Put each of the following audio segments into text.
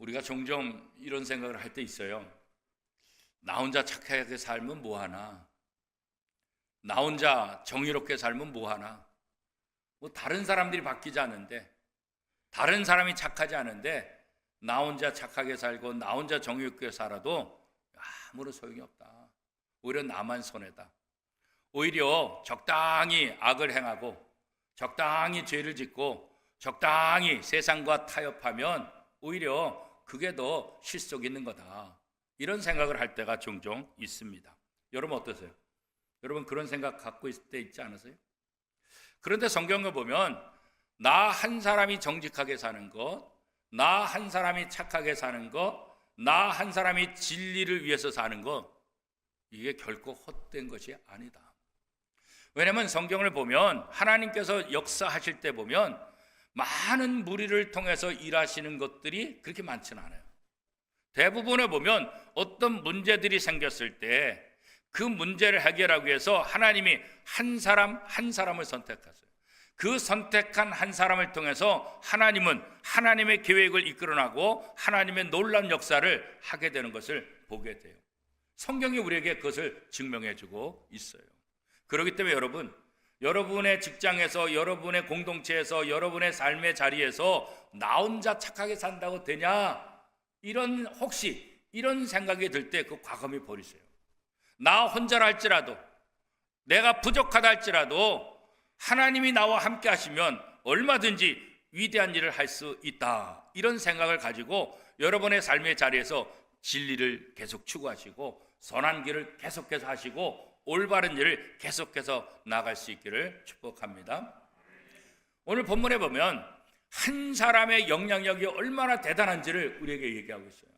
우리가 종종 이런 생각을 할 때 있어요. 나 혼자 착하게 살면 뭐하나? 나 혼자 정의롭게 살면 뭐하나? 뭐 다른 사람들이 바뀌지 않은데, 다른 사람이 착하지 않은데 나 혼자 착하게 살고 나 혼자 정의롭게 살아도 아무런 소용이 없다. 오히려 나만 손해다. 오히려 적당히 악을 행하고 적당히 죄를 짓고 적당히 세상과 타협하면 오히려 그게 더 실속 있는 거다. 이런 생각을 할 때가 종종 있습니다. 여러분 어떠세요? 여러분 그런 생각 갖고 있을 때 있지 않으세요? 그런데 성경을 보면 나 한 사람이 정직하게 사는 것, 나 한 사람이 착하게 사는 것, 나 한 사람이 진리를 위해서 사는 것, 이게 결코 헛된 것이 아니다. 왜냐하면 성경을 보면 하나님께서 역사하실 때 보면 많은 무리를 통해서 일하시는 것들이 그렇게 많지는 않아요. 대부분을 보면 어떤 문제들이 생겼을 때 그 문제를 해결하기 위해서 하나님이 한 사람 한 사람을 선택하세요. 그 선택한 한 사람을 통해서 하나님은 하나님의 계획을 이끌어나고 하나님의 놀라운 역사를 하게 되는 것을 보게 돼요. 성경이 우리에게 그것을 증명해 주고 있어요. 그렇기 때문에 여러분, 여러분의 직장에서, 여러분의 공동체에서, 여러분의 삶의 자리에서 나 혼자 착하게 산다고 되냐? 혹시 이런 생각이 들 때 그 과감히 버리세요. 나 혼자라 할지라도, 내가 부족하다 할지라도 하나님이 나와 함께 하시면 얼마든지 위대한 일을 할 수 있다. 이런 생각을 가지고 여러분의 삶의 자리에서 진리를 계속 추구하시고 선한 길을 계속해서 하시고 올바른 일을 계속해서 나아갈 수 있기를 축복합니다. 오늘 본문에 보면 한 사람의 영향력이 얼마나 대단한지를 우리에게 얘기하고 있어요.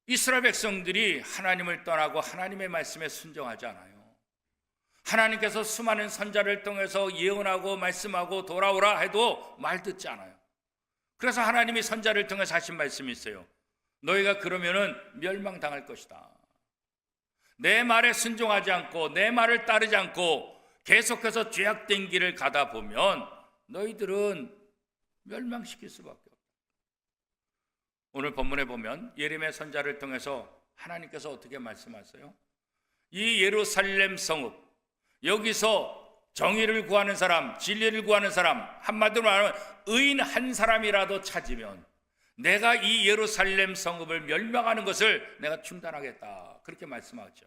이스라엘 백성들이 하나님을 떠나고 하나님의 말씀에 순종하지 않아요. 하나님께서 수많은 선자를 통해서 예언하고 말씀하고 돌아오라 해도 말 듣지 않아요. 그래서 하나님이 선자를 통해서 하신 말씀이 있어요. 너희가 그러면은 멸망당할 것이다. 내 말에 순종하지 않고 내 말을 따르지 않고 계속해서 죄악된 길을 가다 보면 너희들은 멸망시킬 수밖에 없다. 오늘 본문에 보면 예레미야 선자를 통해서 하나님께서 어떻게 말씀하세요? 이 예루살렘 성읍, 여기서 정의를 구하는 사람, 진리를 구하는 사람, 한마디로 말하면 의인 한 사람이라도 찾으면 내가 이 예루살렘 성읍을 멸망하는 것을 내가 중단하겠다. 그렇게 말씀하죠.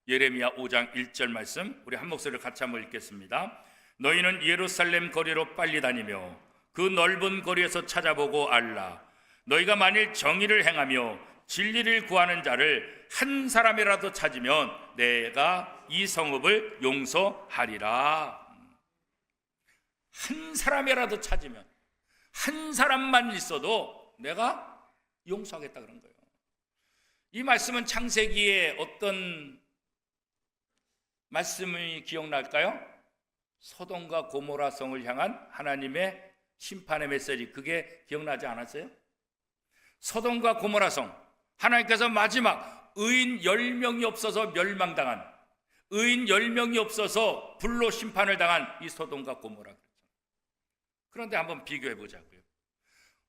예레미야 5장 1절 말씀, 우리 한 목소리를 같이 한번 읽겠습니다. 너희는 예루살렘 거리로 빨리 다니며 그 넓은 거리에서 찾아보고 알라. 너희가 만일 정의를 행하며 진리를 구하는 자를 한 사람이라도 찾으면 내가 이 성읍을 용서하리라. 한 사람이라도 찾으면, 한 사람만 있어도 내가 용서하겠다 그런 거예요. 이 말씀은 창세기에 어떤 말씀이 기억날까요? 소돔과 고모라 성을 향한 하나님의 심판의 메시지, 그게 기억나지 않았어요? 소돔과 고모라 성, 하나님께서 마지막 의인 10명이 없어서 멸망당한, 의인 10명이 없어서 불로 심판을 당한 이 소돔과 고모라. 그런데 한번 비교해 보자고요.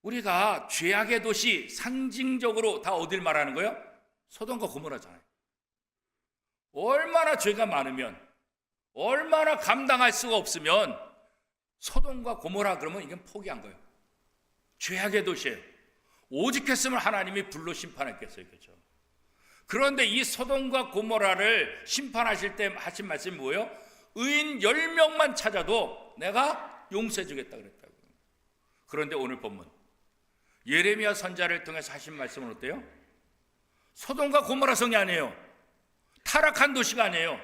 우리가 죄악의 도시 상징적으로 다 어딜 말하는 거예요? 소돔과 고모라잖아요. 얼마나 죄가 많으면, 얼마나 감당할 수가 없으면 소돔과 고모라 그러면 이건 포기한 거예요. 죄악의 도시예요. 오직 했으면 하나님이 불로 심판했겠어요. 그렇죠? 그런데 이 소돔과 고모라를 심판하실 때 하신 말씀이 뭐예요? 의인 10명만 찾아도 내가 용서해 주겠다 그랬다고. 그런데 오늘 본문 예레미야 선자를 통해서 하신 말씀은 어때요? 소돔과 고모라 성이 아니에요. 타락한 도시가 아니에요.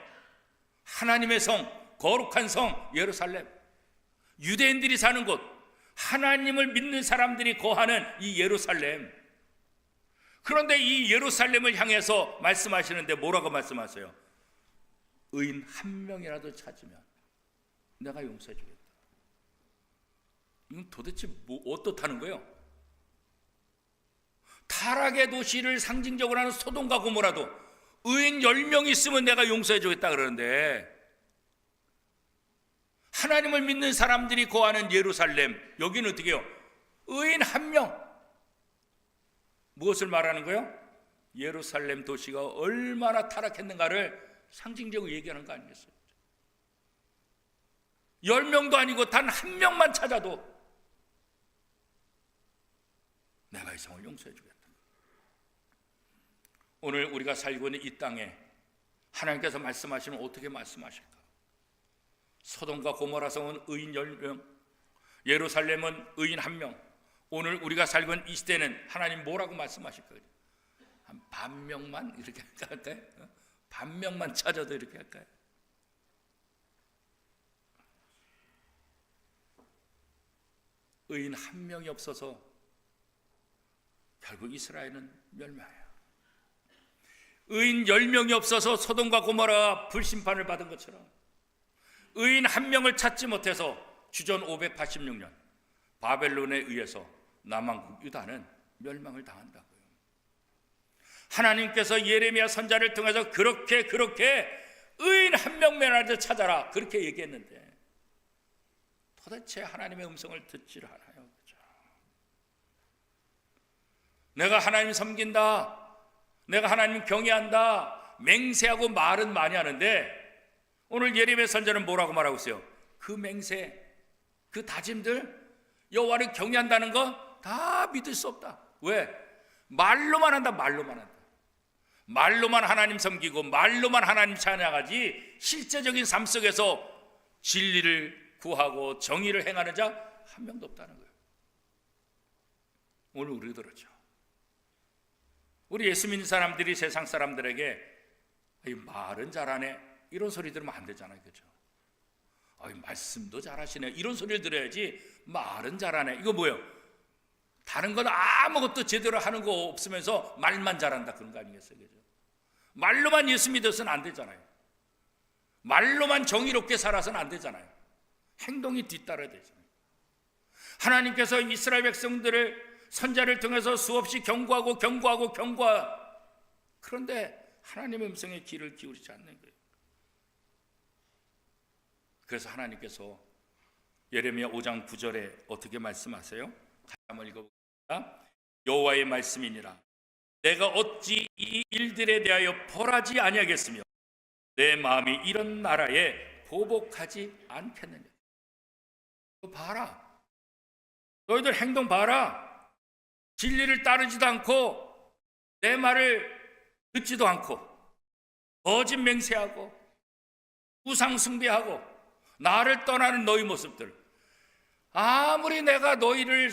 하나님의 성, 거룩한 성 예루살렘, 유대인들이 사는 곳, 하나님을 믿는 사람들이 거하는 이 예루살렘. 그런데 이 예루살렘을 향해서 말씀하시는데 뭐라고 말씀하세요? 의인 한 명이라도 찾으면 내가 용서해 주겠다. 이건 도대체 어떻다는 거예요? 타락의 도시를 상징적으로 하는 소돔과 고모라도 의인 10명 있으면 내가 용서해 주겠다 그러는데, 하나님을 믿는 사람들이 거하는 예루살렘, 여기는 어떻게 해요? 의인 한 명, 무엇을 말하는 거예요? 예루살렘 도시가 얼마나 타락했는가를 상징적으로 얘기하는 거 아니겠어요? 10명도 아니고 단 한 명만 찾아도 내가 이 성을 용서해 주겠다. 오늘 우리가 살고 있는 이 땅에 하나님께서 말씀하시면 어떻게 말씀하실까? 소돔과 고모라 성은 의인 10명, 예루살렘은 의인 1명. 오늘 우리가 살고 있는 이 시대는 하나님 뭐라고 말씀하실까? 한 반 명만 이렇게 할까요? 반 명만 찾아도 이렇게 할까요? 의인 1명이 없어서 결국 이스라엘은 멸망해요. 의인 10명이 없어서 소돔과 고모라가 불심판을 받은 것처럼 의인 1명을 찾지 못해서 주전 586년 바벨론에 의해서 남왕국 유다는 멸망을 당한다고요. 하나님께서 예레미야 선지자를 통해서 그렇게 의인 1명만이라도 찾아라 그렇게 얘기했는데 도대체 하나님의 음성을 듣지를 않아요. 그렇죠? 내가 하나님 섬긴다, 내가 하나님 경외한다 맹세하고 말은 많이 하는데 오늘 예레미야 선지자는 뭐라고 말하고 있어요? 그 맹세, 그 다짐들, 여호와를 경외한다는 거 다 믿을 수 없다. 왜? 말로만 한다. 말로만 하나님 섬기고 말로만 하나님 찬양하지 실제적인 삶 속에서 진리를 구하고 정의를 행하는 자 한 명도 없다는 거예요. 오늘 우리도 그렇죠. 우리 예수 믿는 사람들이 세상 사람들에게 말은 잘하네 이런 소리 들으면 안 되잖아요. 그렇죠? 말씀도 잘하시네 이런 소리를 들어야지. 말은 잘하네 이거 뭐예요? 다른 건 아무것도 제대로 하는 거 없으면서 말만 잘한다 그런 거 아니겠어요? 그렇죠? 말로만 예수 믿어서는 안 되잖아요. 말로만 정의롭게 살아서는 안 되잖아요. 행동이 뒤따라야 되잖아요. 하나님께서 이스라엘 백성들을 선지자를 통해서 수없이 경고하고 그런데 하나님의 음성에 귀를 기울이지 않는 거예요. 그래서 하나님께서 예레미야 5장 9절에 어떻게 말씀하세요? 같이 한번 읽어보겠습니다. 여호와의 말씀이니라 내가 어찌 이 일들에 대하여 벌하지 아니하겠으며 내 마음이 이런 나라에 보복하지 않겠느냐. 너 봐라. 너희들 행동 봐라. 진리를 따르지도 않고 내 말을 듣지도 않고 거짓 맹세하고 우상 숭배하고 나를 떠나는 너희 모습들. 아무리 내가 너희를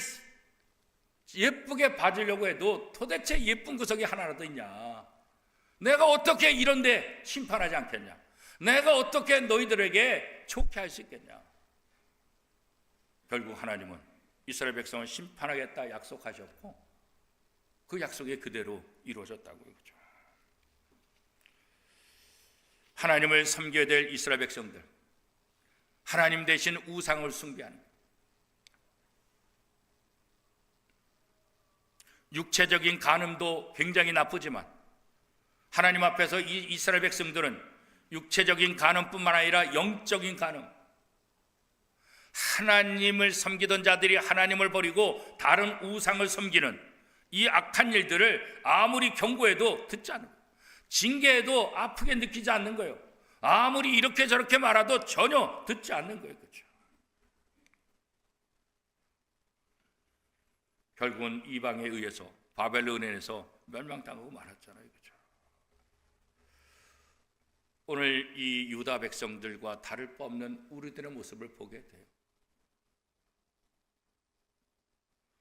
예쁘게 봐주려고 해도 도대체 예쁜 구석이 하나라도 있냐. 내가 어떻게 이런데 심판하지 않겠냐. 내가 어떻게 너희들에게 좋게 할 수 있겠냐. 결국 하나님은 이스라엘 백성을 심판하겠다 약속하셨고 그 약속이 그대로 이루어졌다고요. 그렇죠? 하나님을 섬겨야 될 이스라엘 백성들, 하나님 대신 우상을 숭배하는 육체적인 간음도 굉장히 나쁘지만 하나님 앞에서 이 이스라엘 백성들은 육체적인 간음뿐만 아니라 영적인 간음, 하나님을 섬기던 자들이 하나님을 버리고 다른 우상을 섬기는 이 악한 일들을 아무리 경고해도 듣지 않는 거예요. 징계해도 아프게 느끼지 않는 거예요. 아무리 이렇게 저렇게 말해도 전혀 듣지 않는 거예요. 그렇죠? 결국은 이방에 의해서 바벨론에서 멸망당하고 말았잖아요. 그렇죠? 오늘 이 유다 백성들과 다를 바 없는 우리들의 모습을 보게 돼요.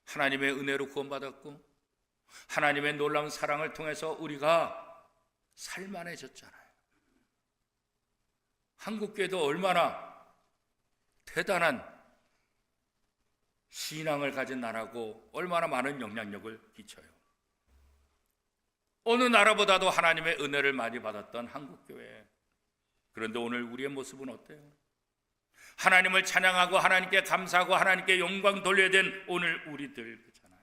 하나님의 은혜로 구원받았고 하나님의 놀라운 사랑을 통해서 우리가 살만해졌잖아요. 한국교회도 얼마나 대단한 신앙을 가진 나라고 얼마나 많은 영향력을 끼쳐요. 어느 나라보다도 하나님의 은혜를 많이 받았던 한국교회. 그런데 오늘 우리의 모습은 어때요? 하나님을 찬양하고 하나님께 감사하고 하나님께 영광 돌려야 된 오늘 우리들 그렇잖아요.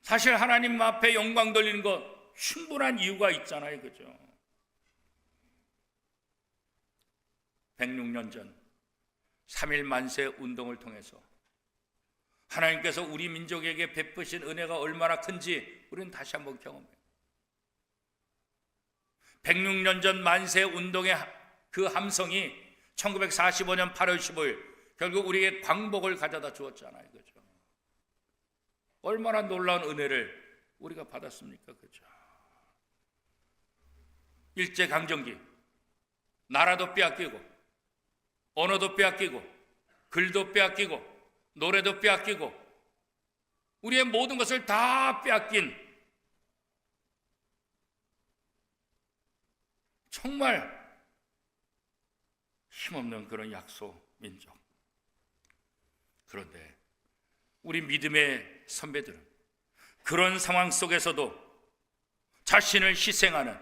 사실 하나님 앞에 영광 돌리는 것 충분한 이유가 있잖아요. 그죠? 106년 전 3.1 만세 운동을 통해서 하나님께서 우리 민족에게 베푸신 은혜가 얼마나 큰지 우리는 다시 한번 경험해요. 106년 전 만세 운동의 그 함성이 1945년 8월 15일 결국 우리에게 광복을 가져다 주었잖아요. 그죠? 얼마나 놀라운 은혜를 우리가 받았습니까? 그죠? 일제강점기 나라도 빼앗기고 언어도 빼앗기고 글도 빼앗기고 노래도 빼앗기고 우리의 모든 것을 다 빼앗긴 정말 힘없는 그런 약소 민족. 그런데 우리 믿음의 선배들은 그런 상황 속에서도 자신을 희생하는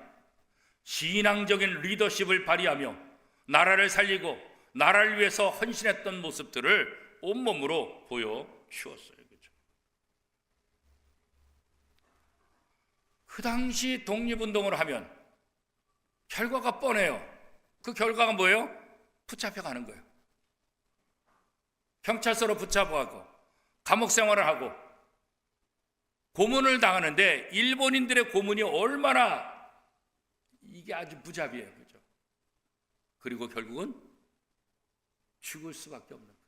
신앙적인 리더십을 발휘하며 나라를 살리고 나라를 위해서 헌신했던 모습들을 온몸으로 보여주었어요. 그렇죠? 그 당시 독립운동을 하면 결과가 뻔해요. 그 결과가 뭐예요? 붙잡혀가는 거예요. 경찰서로 붙잡아가고 감옥 생활을 하고 고문을 당하는데 일본인들의 고문이 얼마나 이게 아주 무자비해요. 그죠? 그리고 결국은 죽을 수밖에 없는 거예요.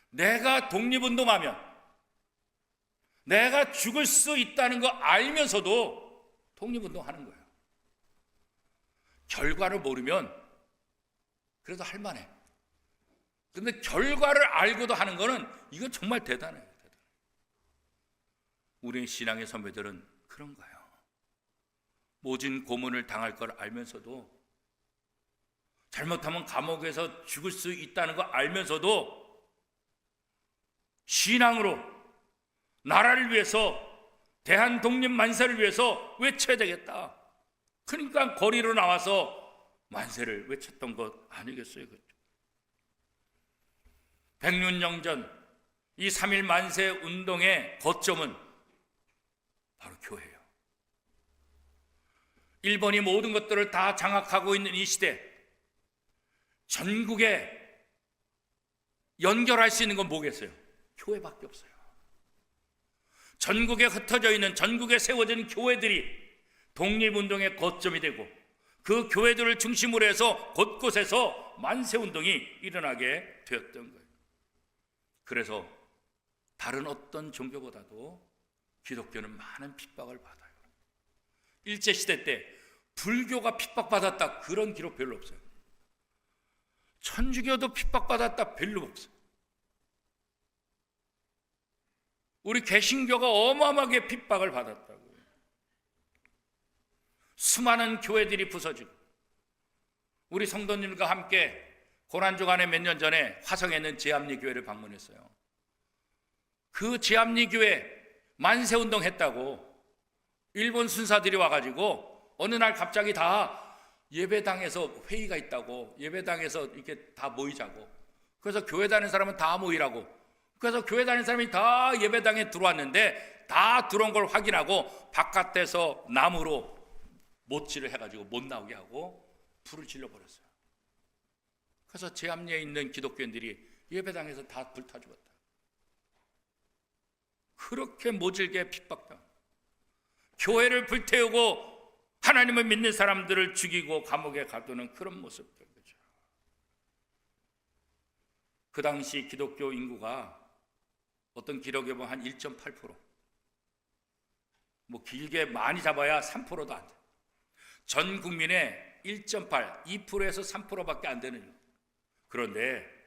내가 독립운동하면 내가 죽을 수 있다는 거 알면서도 독립운동하는 거예요. 결과를 모르면 그래도 할만해. 그런데 결과를 알고도 하는 거는 이건 정말 대단해요. 우리 신앙의 선배들은 그런 거예요. 모진 고문을 당할 걸 알면서도 잘못하면 감옥에서 죽을 수 있다는 거 알면서도 신앙으로 나라를 위해서 대한 독립 만세를 위해서 외쳐야 되겠다. 그러니까 거리로 나와서 만세를 외쳤던 것 아니겠어요? 106년 전 이 3.1 만세 운동의 거점은 바로 교회예요. 일본이 모든 것들을 다 장악하고 있는 이 시대, 전국에 연결할 수 있는 건 뭐겠어요? 교회밖에 없어요. 전국에 흩어져 있는, 전국에 세워진 교회들이 독립운동의 거점이 되고 그 교회들을 중심으로 해서 곳곳에서 만세운동이 일어나게 되었던 거예요. 그래서 다른 어떤 종교보다도 기독교는 많은 핍박을 받아요. 일제시대 때 불교가 핍박받았다 그런 기록 별로 없어요. 천주교도 핍박받았다 별로 없어요. 우리 개신교가 어마어마하게 핍박을 받았다고요. 수많은 교회들이 부서지고 우리 성도님과 함께 고난주간에 몇 년 전에 화성에 있는 제암리 교회를 방문했어요. 그 제암리 교회 만세운동 했다고 일본 순사들이 와가지고 어느 날 갑자기 다 예배당에서 회의가 있다고, 예배당에서 이렇게 다 모이자고, 그래서 교회 다니는 사람은 다 모이라고, 그래서 교회 다니는 사람이 다 예배당에 들어왔는데 다 들어온 걸 확인하고 바깥에서 나무로 못질을 해가지고 못 나오게 하고 불을 질러버렸어요. 그래서 제암리에 있는 기독교인들이 예배당에서 다 불타 죽었다. 그렇게 모질게 핍박당, 교회를 불태우고 하나님을 믿는 사람들을 죽이고 감옥에 가두는 그런 모습들. 그렇죠? 그 당시 기독교 인구가 어떤 기록에 보면 한 1.8%, 뭐 길게 많이 잡아야 3%도 안 돼. 전 국민의 1.8, 2%에서 3%밖에 안 되는. 그런데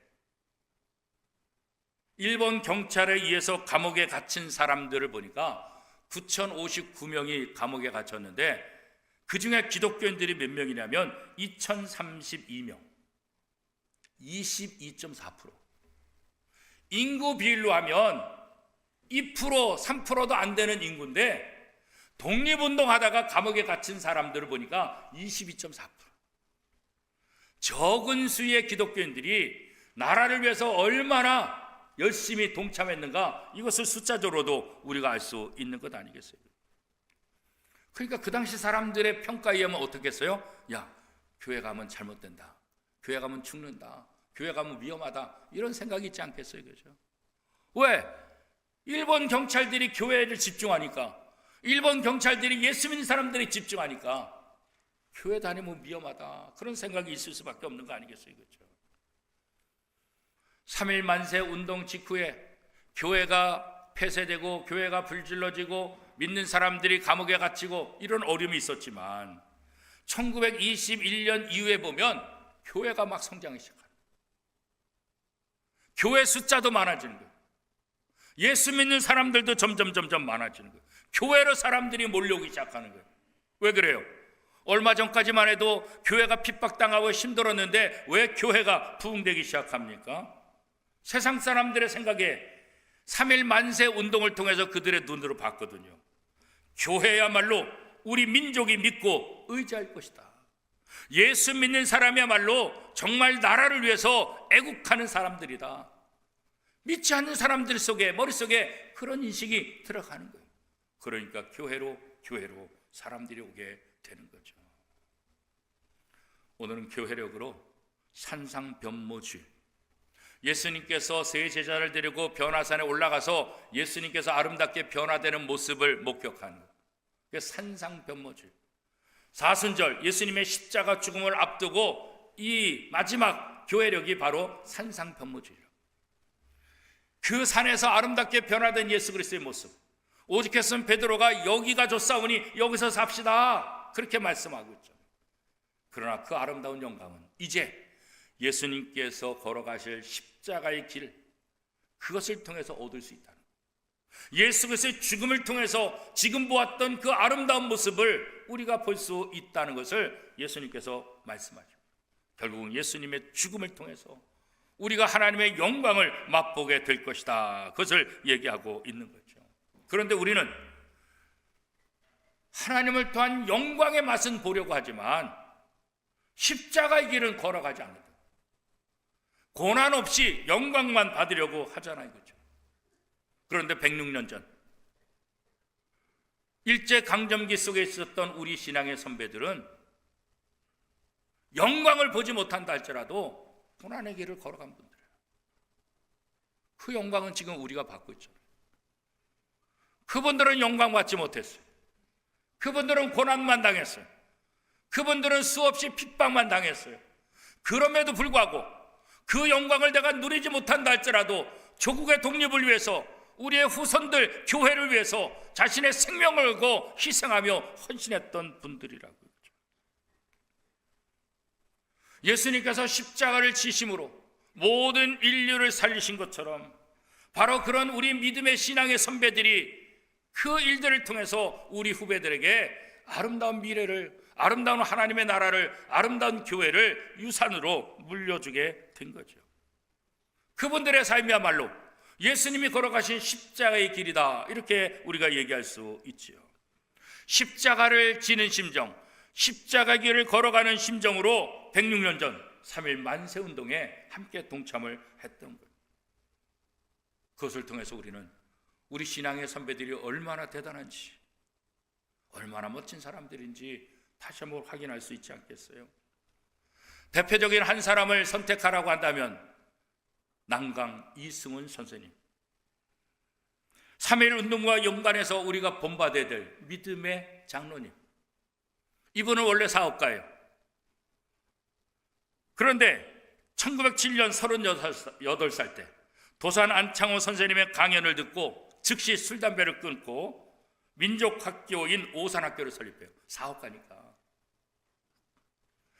일본 경찰에 의해서 감옥에 갇힌 사람들을 보니까 9,059명이 감옥에 갇혔는데 그 중에 기독교인들이 몇 명이냐면 2,032명, 22.4%. 인구 비율로 하면 2%, 3%도 안 되는 인구인데 독립운동하다가 감옥에 갇힌 사람들을 보니까 22.4%. 적은 수의 기독교인들이 나라를 위해서 얼마나 열심히 동참했는가, 이것을 숫자적으로도 우리가 알 수 있는 것 아니겠어요? 그러니까 그 당시 사람들의 평가에 의하면 어떻게 했어요? 야, 교회 가면 잘못된다, 교회 가면 죽는다, 교회 가면 위험하다, 이런 생각이 있지 않겠어요? 그죠? 왜? 일본 경찰들이 교회를 집중하니까, 일본 경찰들이 예수 믿는 사람들이 집중하니까 교회 다니면 위험하다, 그런 생각이 있을 수밖에 없는 거 아니겠어요? 그렇죠? 3.1 만세 운동 직후에 교회가 폐쇄되고 교회가 불질러지고 믿는 사람들이 감옥에 갇히고 이런 어려움이 있었지만 1921년 이후에 보면 교회가 막 성장하기 시작합니다. 교회 숫자도 많아지는 거예요. 예수 믿는 사람들도 점점 많아지는 거예요. 교회로 사람들이 몰려오기 시작하는 거예요. 왜 그래요? 얼마 전까지만 해도 교회가 핍박당하고 힘들었는데 왜 교회가 부흥되기 시작합니까? 세상 사람들의 생각에 3.1 만세 운동을 통해서 그들의 눈으로 봤거든요. 교회야말로 우리 민족이 믿고 의지할 것이다. 예수 믿는 사람이야말로 정말 나라를 위해서 애국하는 사람들이다. 믿지 않는 사람들 속에, 머릿속에 그런 인식이 들어가는 거예요. 그러니까 교회로 사람들이 오게 되는 거죠. 오늘은 교회력으로 산상변모주의, 예수님께서 세 제자를 데리고 변화산에 올라가서 예수님께서 아름답게 변화되는 모습을 목격하는 거예요. 그게 산상변모주의. 사순절 예수님의 십자가 죽음을 앞두고 이 마지막 교회력이 바로 산상변모주의라고. 그 산에서 아름답게 변화된 예수 그리스도의 모습, 오직했으면 베드로가 여기가 좋사오니 여기서 삽시다, 그렇게 말씀하고 있죠. 그러나 그 아름다운 영광은 이제 예수님께서 걸어가실 십자가의 길, 그것을 통해서 얻을 수 있다는 거예요. 예수 그리스도의 죽음을 통해서 지금 보았던 그 아름다운 모습을 우리가 볼 수 있다는 것을 예수님께서 말씀하죠. 결국은 예수님의 죽음을 통해서 우리가 하나님의 영광을 맛보게 될 것이다, 그것을 얘기하고 있는 거죠. 그런데 우리는 하나님을 통한 영광의 맛은 보려고 하지만 십자가의 길은 걸어가지 않는다. 고난 없이 영광만 받으려고 하잖아요. 그렇죠? 그런데 106년 전 일제강점기 속에 있었던 우리 신앙의 선배들은 영광을 보지 못한다 할지라도 고난의 길을 걸어간 분들이에요. 그 영광은 지금 우리가 받고 있죠. 그분들은 영광 받지 못했어요. 그분들은 고난만 당했어요. 그분들은 수없이 핍박만 당했어요. 그럼에도 불구하고 그 영광을 내가 누리지 못한다 할지라도 조국의 독립을 위해서, 우리의 후손들 교회를 위해서 자신의 생명을 걸고 희생하며 헌신했던 분들이라고 그러죠. 예수님께서 십자가를 지심으로 모든 인류를 살리신 것처럼 바로 그런 우리 믿음의 신앙의 선배들이 그 일들을 통해서 우리 후배들에게 아름다운 미래를, 아름다운 하나님의 나라를, 아름다운 교회를 유산으로 물려주게 된 거죠. 그분들의 삶이야말로 예수님이 걸어가신 십자가의 길이다, 이렇게 우리가 얘기할 수 있지요. 십자가를 지는 심정, 십자가 길을 걸어가는 심정으로 106년 전 3.1 만세 운동에 함께 동참을 했던 거예요. 그것을 통해서 우리는 우리 신앙의 선배들이 얼마나 대단한지, 얼마나 멋진 사람들인지 다시 한번 확인할 수 있지 않겠어요? 대표적인 한 사람을 선택하라고 한다면 난강 이승훈 선생님, 3.1 운동과 연관해서 우리가 본받아야 될 믿음의 장로님. 이분은 원래 사업가예요. 그런데 1907년 38살 때 도산 안창호 선생님의 강연을 듣고 즉시 술, 담배를 끊고 민족학교인 오산학교를 설립해요. 사업가니까.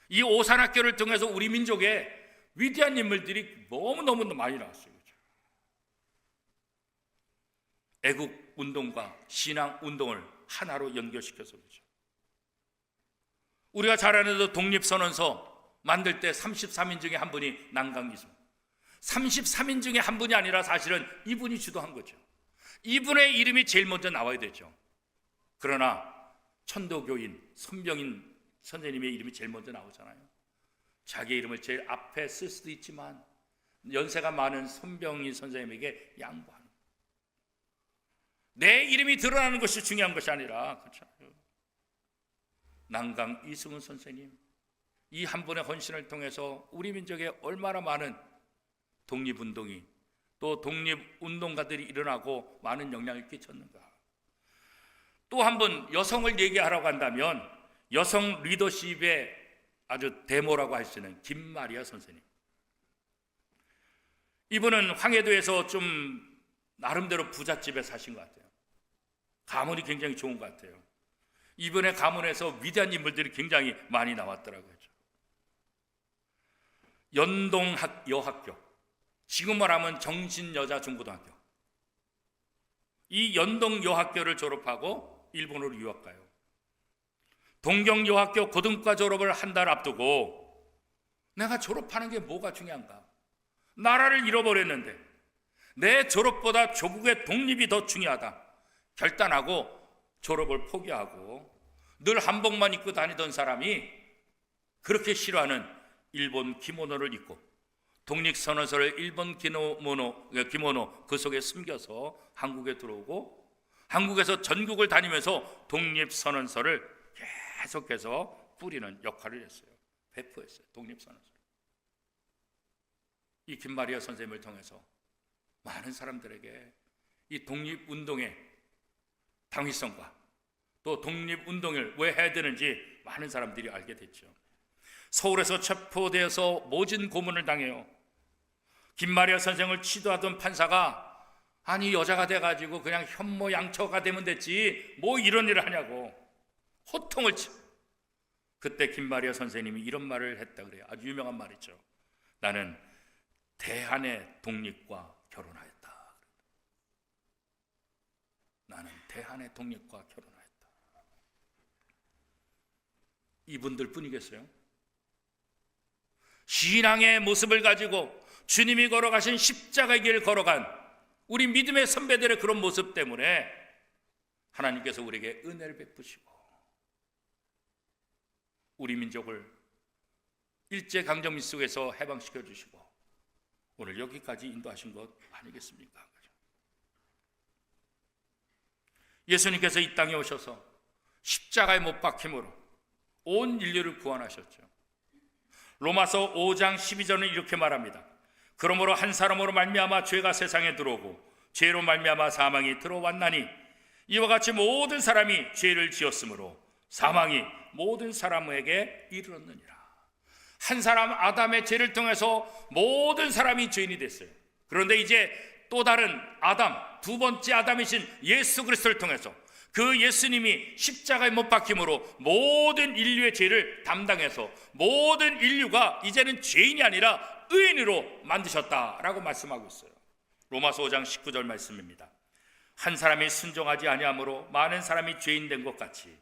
이 오산학교를 통해서 우리 민족에 위대한 인물들이 너무너무 많이 나왔어요. 그렇죠? 애국 운동과 신앙 운동을 하나로 연결시켜서 그렇죠. 우리가 잘 아는 독립선언서 만들 때 33인 중에 한 분이 난강이승. 33인 중에 한 분이 아니라 사실은 이분이 주도한 거죠. 이분의 이름이 제일 먼저 나와야 되죠. 그러나 천도교인 손병인 선생님의 이름이 제일 먼저 나오잖아요. 자기 이름을 제일 앞에 쓸 수도 있지만 연세가 많은 손병인 선생님에게 양보하는, 내 이름이 드러나는 것이 중요한 것이 아니라, 그렇죠? 난강 이승훈 선생님, 이 한 분의 헌신을 통해서 우리 민족에 얼마나 많은 독립운동이, 또 독립운동가들이 일어나고 많은 영향을 끼쳤는가? 또 한 번 여성을 얘기하라고 한다면 여성 리더십의 아주 데모라고 할 수 있는 김마리아 선생님. 이분은 황해도에서 좀 나름대로 부잣집에 사신 것 같아요. 가문이 굉장히 좋은 것 같아요. 이번에 가문에서 위대한 인물들이 굉장히 많이 나왔더라고요. 연동여학교, 지금 말하면 정신여자중고등학교, 이 연동여학교를 졸업하고 일본으로 유학 가요. 동경여학교 고등과 졸업을 한 달 앞두고 내가 졸업하는 게 뭐가 중요한가? 나라를 잃어버렸는데 내 졸업보다 조국의 독립이 더 중요하다 결단하고 졸업을 포기하고 늘 한복만 입고 다니던 사람이 그렇게 싫어하는 일본 기모노를 입고 독립선언서를 일본 기모노 그 속에 숨겨서 한국에 들어오고 한국에서 전국을 다니면서 독립선언서를 계속해서 뿌리는 역할을 했어요. 배포했어요. 독립선언서. 이 김마리아 선생님을 통해서 많은 사람들에게 이 독립운동의 당위성과 또 독립운동을 왜 해야 되는지 많은 사람들이 알게 됐죠. 서울에서 체포되어서 모진 고문을 당해요. 김마리아 선생을 치도하던 판사가 아니 여자가 돼가지고 그냥 현모양처가 되면 됐지 뭐 이런 일을 하냐고 호통을 치. 그때 김마리아 선생님이 이런 말을 했다 그래요. 아주 유명한 말이죠. 나는 대한의 독립과 결혼하였다. 나는 대한의 독립과 결혼하였다. 이분들 뿐이겠어요? 신앙의 모습을 가지고 주님이 걸어가신 십자가의 길을 걸어간 우리 믿음의 선배들의 그런 모습 때문에 하나님께서 우리에게 은혜를 베푸시고 우리 민족을 일제강점기 속에서 해방시켜 주시고 오늘 여기까지 인도하신 것 아니겠습니까? 예수님께서 이 땅에 오셔서 십자가에 못 박힘으로 온 인류를 구원하셨죠. 로마서 5장 12절은 이렇게 말합니다. 그러므로 한 사람으로 말미암아 죄가 세상에 들어오고 죄로 말미암아 사망이 들어왔나니 이와 같이 모든 사람이 죄를 지었으므로 사망이 모든 사람에게 이르렀느니라. 한 사람 아담의 죄를 통해서 모든 사람이 죄인이 됐어요. 그런데 이제 또 다른 아담, 두 번째 아담이신 예수 그리스도를 통해서 그 예수님이 십자가에 못 박힘으로 모든 인류의 죄를 담당해서 모든 인류가 이제는 죄인이 아니라 의인으로 만드셨다라고 말씀하고 있어요. 로마서 5장 19절 말씀입니다. 한 사람이 순종하지 아니함으로 많은 사람이 죄인 된 것 같이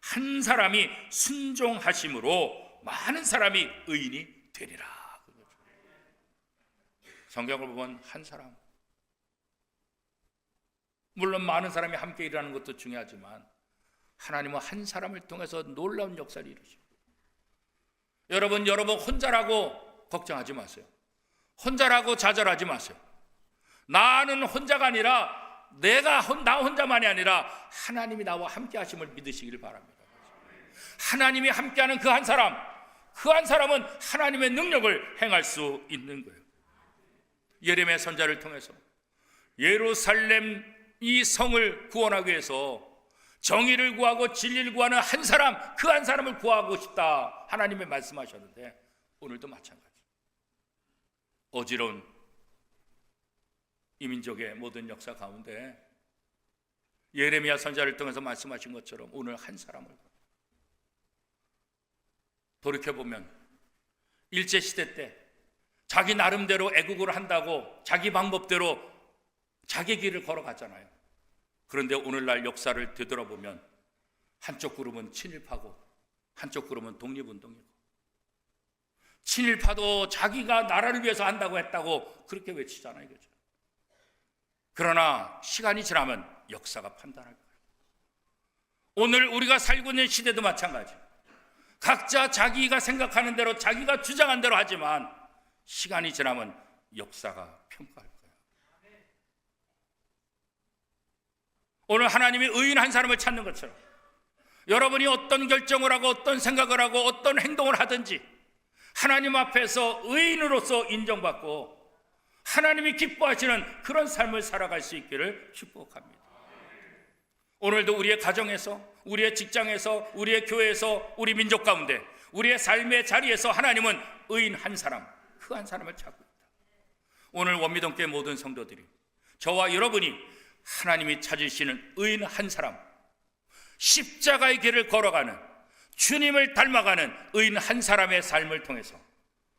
한 사람이 순종하심으로 많은 사람이 의인이 되리라. 성경을 보면 한 사람, 물론 많은 사람이 함께 일하는 것도 중요하지만 하나님은 한 사람을 통해서 놀라운 역사를 이루시고 여러분 혼자라고 걱정하지 마세요. 혼자라고 좌절하지 마세요. 나는 혼자가 아니라 나 혼자만이 아니라 하나님이 나와 함께 하심을 믿으시길 바랍니다. 하나님이 함께하는 그 한 사람은 하나님의 능력을 행할 수 있는 거예요. 예레미야 선지자를 통해서 예루살렘 이 성을 구원하기 위해서 정의를 구하고 진리를 구하는 한 사람, 그 한 사람을 구하고 싶다 하나님이 말씀하셨는데 오늘도 마찬가지. 어지러운 이민족의 모든 역사 가운데 예레미야 선지자를 통해서 말씀하신 것처럼 오늘 한 사람을 돌이켜보면 일제시대 때 자기 나름대로 애국을 한다고 자기 방법대로 자기 길을 걸어갔잖아요. 그런데 오늘날 역사를 되돌아보면 한쪽 그룹은 친일파고 한쪽 그룹은 독립운동이고 친일파도 자기가 나라를 위해서 한다고 했다고 그렇게 외치잖아요. 그렇죠? 그러나 시간이 지나면 역사가 판단할 거예요. 오늘 우리가 살고 있는 시대도 마찬가지. 각자 자기가 생각하는 대로 자기가 주장한 대로 하지만 시간이 지나면 역사가 평가할 거예요. 오늘 하나님이 의인 한 사람을 찾는 것처럼 여러분이 어떤 결정을 하고 어떤 생각을 하고 어떤 행동을 하든지 하나님 앞에서 의인으로서 인정받고 하나님이 기뻐하시는 그런 삶을 살아갈 수 있기를 축복합니다. 오늘도 우리의 가정에서, 우리의 직장에서, 우리의 교회에서, 우리 민족 가운데, 우리의 삶의 자리에서 하나님은 의인 한 사람, 그 한 사람을 찾고 있다. 오늘 원미동교회 모든 성도들이, 저와 여러분이 하나님이 찾으시는 의인 한 사람, 십자가의 길을 걸어가는, 주님을 닮아가는 의인 한 사람의 삶을 통해서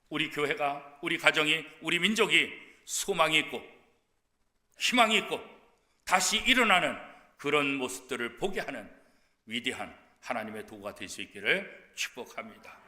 우리 교회가, 우리 가정이, 우리 민족이 소망이 있고 희망이 있고 다시 일어나는 그런 모습들을 보게 하는 위대한 하나님의 도구가 될 수 있기를 축복합니다.